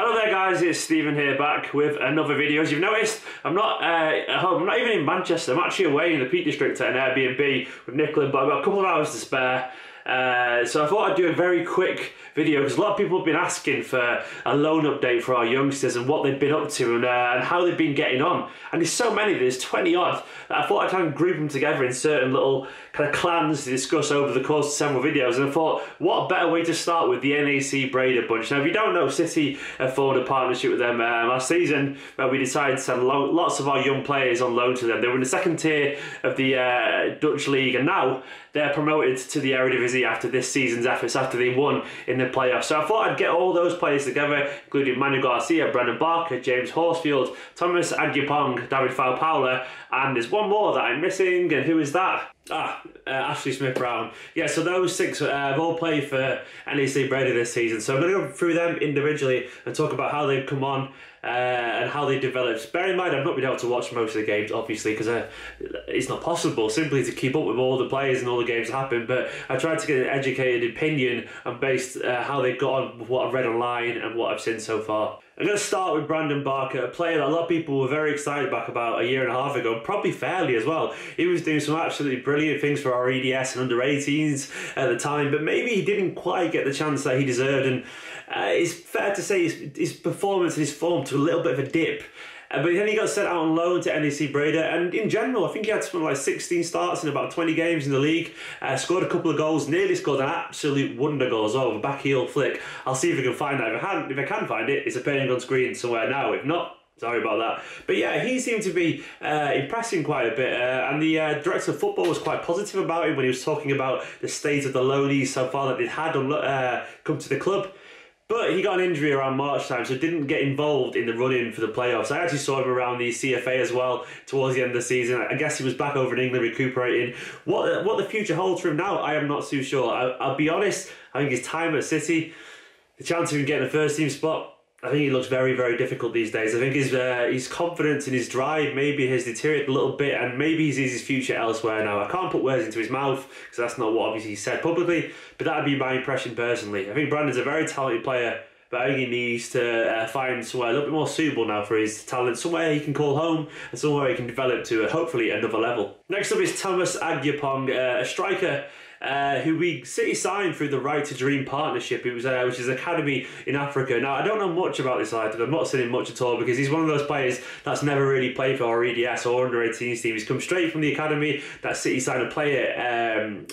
Hello there guys, it's Stephen here back with another video. As you've noticed, I'm not at home, I'm not even in Manchester, I'm actually away in the Peak District at an Airbnb with Nicola, but I've got a couple of hours to spare. So I thought I'd do a very quick video because a lot of people have been asking for a loan update for our youngsters and what they've been up to and how they've been getting on. And there's so many, there's 20 odd, that I thought I'd try and group them together in certain little kind of clans to discuss over the course of several videos. And I thought, what better way to start with the NAC Breda bunch. Now if you don't know, City have formed a partnership with them last season where we decided to send lots of our young players on loan to them. They were in the second tier of the Dutch league, and now they're promoted to the Eredivisie after this season's efforts, after they won in the playoffs. So I thought I'd get all those players together, including MANU GARCIA, Brendan Barker, James HORSFIELD, Thomas Agyapong, David FAUPALA, and there's one more that I'm missing, and who is that? Ashley Smith-Brown. Yeah, so those six have all played for NAC Breda this season. So I'm going to go through them individually and talk about how they've come on and how they developed. Bear in mind, I've not been able to watch most of the games, obviously, because it's not possible simply to keep up with all the players and all the games that happen. But I tried to get an educated opinion and based how they've got on with what I've read online and what I've seen so far. I'm going to start with Brendan Barker, a player that a lot of people were very excited back about a year and a half ago, probably fairly as well. He was doing some absolutely brilliant things for our EDS and under-18s at the time, but maybe he didn't quite get the chance that he deserved, and it's fair to say his performance and his form took a little bit of a dip. But then he got sent out on loan to NAC Breda, and in general, I think he had something like 16 starts in about 20 games in the league, scored a couple of goals, nearly scored an absolute wonder goal as well, a back heel flick. I'll see if I can find that. If I can find it, it's appearing on screen somewhere now. If not, sorry about that. But yeah, he seemed to be impressing quite a bit, and the director of football was quite positive about him when he was talking about the state of the loanees so far that they'd had come to the club. But he got an injury around March time, so didn't get involved in the run-in for the playoffs. I actually saw him around the CFA as well towards the end of the season. I guess he was back over in England recuperating. What the future holds for him now, I am not too sure. I'll be honest, I think his time at City, the chance of him getting a first-team spot, I think he looks very, very difficult these days. I think his confidence and his drive maybe has deteriorated a little bit, and maybe he sees his future elsewhere now. I can't put words into his mouth because that's not what obviously he said publicly, but that would be my impression personally. I think Brandon's a very talented player, but I think he needs to find somewhere a little bit more suitable now for his talent, somewhere he can call home and somewhere he can develop to hopefully another level. Next up is Thomas Agyapong, a striker who we City signed through the Right to Dream partnership. It was which is an academy in Africa. Now I don't know much about this lad. I've not seen him much at all because he's one of those players that's never really played for our EDS or under-18s team. He's come straight from the academy that City signed a player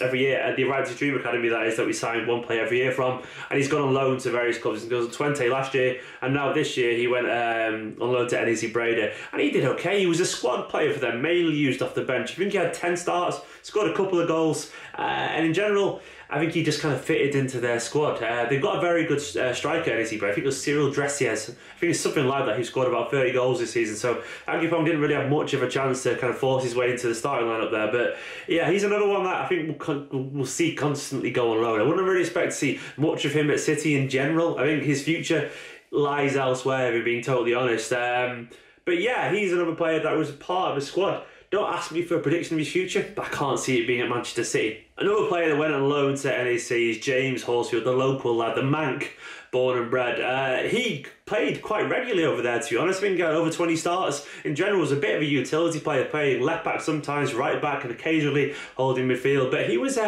every year at the Right to Dream academy, that is, that we signed one player every year from, and he's gone on loan to various clubs. He goes to Twente last year, and now this year he went on loan to NAC Breda, and he did okay. He was a squad player for them, mainly used off the bench. I think he had 10 starts, scored a couple of goals, and in general, I think he just kind of fitted into their squad. They've got a very good striker at NAC, but I think it was Cyril Dressiers. I think it's something like that, who scored about 30 goals this season. So Agyapong didn't really have much of a chance to kind of force his way into the starting lineup there. But yeah, he's another one that I think we'll see constantly go on loan. I wouldn't really expect to see much of him at City in general. I think his future lies elsewhere, if I'm being totally honest. But yeah, he's another player that was part of the squad. Don't ask me for a prediction of his future, but I can't see it being at Manchester City. Another player that went on loan to NAC is James HORSFIELD, the local lad, the Manc, born and bred. He played quite regularly over there, to be honest. I think over 20 starts. In general, was a bit of a utility player, playing left back sometimes, right back, and occasionally holding midfield. But he was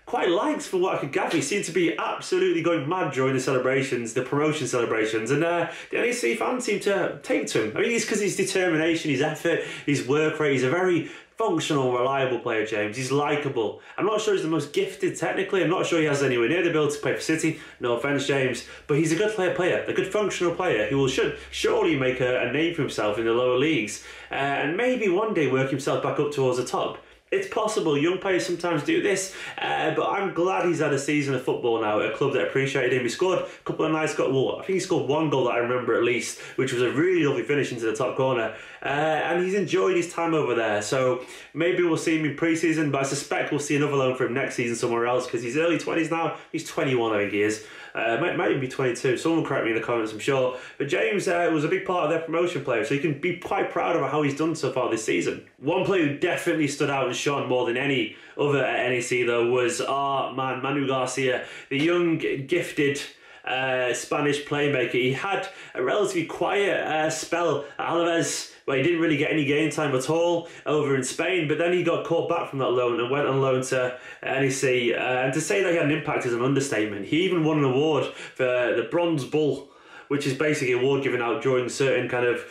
quite liked for what I could gather. He seemed to be absolutely going mad during the celebrations, the promotion celebrations, and the NAC fans seemed to take to him. I mean, it's because his determination, his effort, his work rate. He's a very functional, reliable player, James. He's likeable. I'm not sure he's the most gifted technically. I'm not sure he has anywhere near the ability to play for City. No offence, James. But he's a good player, a good functional player who should surely make a name for himself in the lower leagues, and maybe one day work himself back up towards the top. It's possible. Young players sometimes do this, but I'm glad he's had a season of football now at a club that appreciated him. He scored a couple of nice goals. I think he scored one goal that I remember at least, which was a really lovely finish into the top corner. And he's enjoyed his time over there. So maybe we'll see him in pre-season, but I suspect we'll see another loan for him next season somewhere else because he's early 20s now. He's 21, I think he is. Might even be 22. Someone will correct me in the comments, I'm sure. But James was a big part of their promotion player, so you can be quite proud of how he's done so far this season. One player who definitely stood out and shone more than any other at NAC, though, was our man, MANU GARCIA, the young, gifted Spanish playmaker. He had a relatively quiet spell at Alaves, where he didn't really get any game time at all over in Spain, but then he got caught back from that loan and went on loan to NEC. And to say that he had an impact is an understatement. He even won an award for the Bronze Bull, which is basically an award given out during certain kind of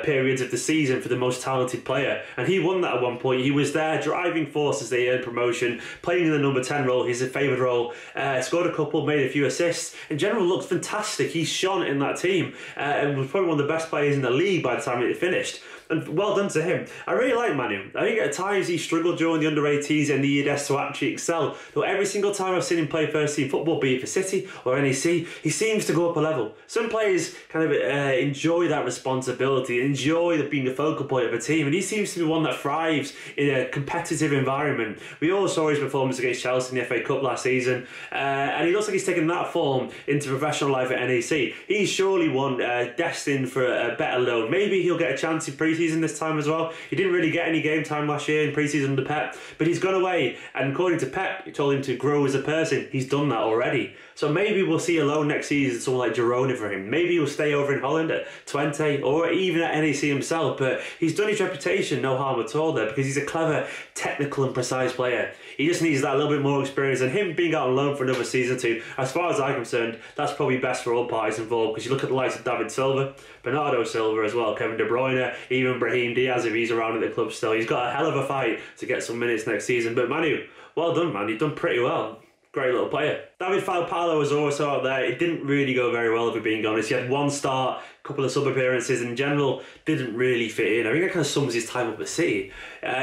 periods of the season for the most talented player. And he won that at one point. He was there driving force as they earned promotion, playing in the number 10 role, his favoured role, scored a couple, made a few assists. In general, looked fantastic. He shone in that team and was probably one of the best players in the league by the time it finished. And well done to him. I really like Manu. I think at times he struggled during the under-18s and needed us to actually excel. Though every single time I've seen him play first team football, be it for City or NEC, he seems to go up a level. Some players kind of enjoy that responsibility, enjoy being the focal point of a team, and he seems to be one that thrives in a competitive environment. We all saw his performance against Chelsea in the FA Cup last season, and he looks like he's taken that form into professional life at NEC. He's surely one destined for a better loan. Maybe he'll get a chance in pre-season this time as well. He didn't really get any game time last year in pre-season under Pep, but he's gone away, and according to Pep, he told him to grow as a person. He's done that already. So maybe we'll see a loan next season, someone like Girona for him. Maybe he'll stay over in Holland at Twente or even at NEC himself, but he's done his reputation no harm at all there, because he's a clever, technical and precise player. He just needs that little bit more experience, and him being out on loan for another season too, as far as I'm concerned, that's probably best for all parties involved, because you look at the likes of David Silva, Bernardo Silva as well, Kevin De Bruyne, even Brahim Diaz if he's around at the club still. He's got a hell of a fight to get some minutes next season. But Manu, well done, man. You've done pretty well. Great little player. David FAUPALA was also out there. It didn't really go very well, if we're being honest. He had one start, a couple of sub-appearances, and in general, didn't really fit in. I think that kind of sums his time up at City.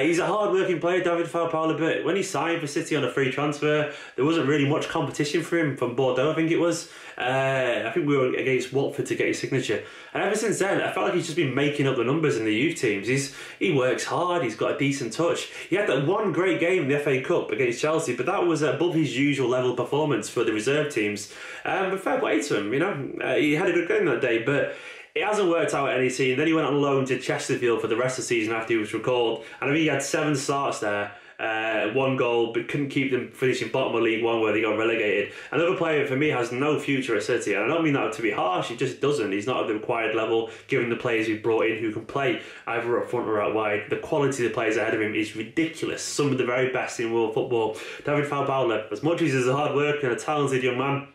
He's a hard-working player, David FAUPALA, but when he signed for City on a free transfer, there wasn't really much competition for him from Bordeaux, I think it was. I think we were against Watford to get his signature. And ever since then, I felt like he's just been making up the numbers in the youth teams. He works hard, he's got a decent touch. He had that one great game in the FA Cup against Chelsea, but that was above his usual level of performance for the reserve teams. But fair play to him, you know. He had a good game that day, but it hasn't worked out at NEC, and then he went on loan to Chesterfield for the rest of the season after he was recalled. And I think he had 7 starts there. One goal, but couldn't keep them finishing bottom of League One where they got relegated. Another player for me has no future at City, and I don't mean that to be harsh, he just doesn't. He's not at the required level given the players we've brought in who can play either up front or out wide. The quality of the players ahead of him is ridiculous. Some of the very best in world football. David FAUPALA, as much as he's a hard worker and a talented young man,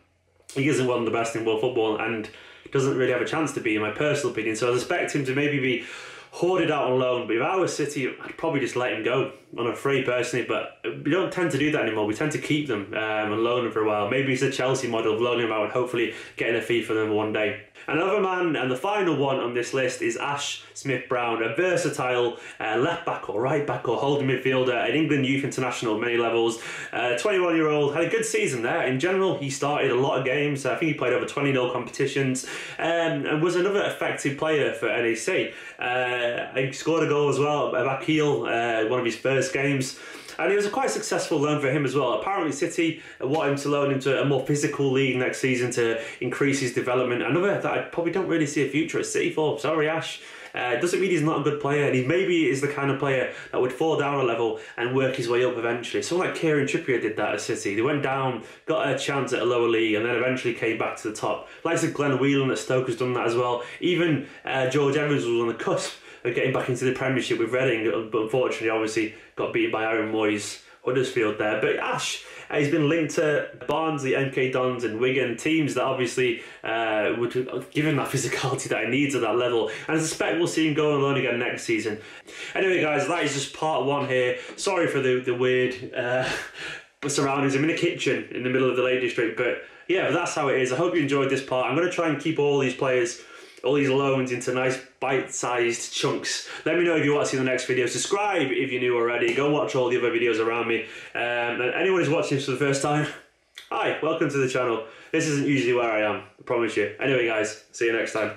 he isn't one of the best in world football and doesn't really have a chance to be, in my personal opinion. So I expect him to maybe be hoarded out on loan, but if I was City, I'd probably just let him go on a free personally, but we don't tend to do that anymore. We tend to keep them and loan them for a while. Maybe it's the Chelsea model of loaning them out and hopefully getting a fee for them one day. Another man, and the final one on this list, is Ash Smith-Brown, a versatile left back or right back or holding midfielder at England youth international at many levels. 21-year-old, had a good season there. In general, he started a lot of games. I think he played over 20-0 competitions and was another effective player for NEC. He scored a goal as well at Bakil, one of his first games. And it was a quite successful loan for him as well. Apparently City want him to loan him to a more physical league next season to increase his development. Another that I probably don't really see a future at City for. Sorry, Ash. Doesn't mean he's not a good player, and he maybe is the kind of player that would fall down a level and work his way up eventually. Someone like Kieran Trippier did that at City. They went down, got a chance at a lower league, and then eventually came back to the top. Likes of Glenn Whelan at Stoke has done that as well. Even George Evans was on the cusp of getting back into the Premiership with Reading, but unfortunately obviously got beaten by Aaron Moyes' Huddersfield there. But Ash, he's been linked to Barnsley, MK Dons and Wigan, teams that obviously would give him that physicality that he needs at that level, and I suspect we'll see him go on loan again next season. Anyway guys, that is just part 1 here. Sorry for the weird surroundings. I'm in a kitchen in the middle of the Lake District, but yeah, that's how it is. I hope you enjoyed this part. I'm going to try and keep all these players, all these loans, into nice bite-sized chunks. Let me know if you want to see the next video. Subscribe if you're new already. Go watch all the other videos around me. And anyone who's watching this for the first time, hi, welcome to the channel. This isn't usually where I am, I promise you. Anyway guys, see you next time.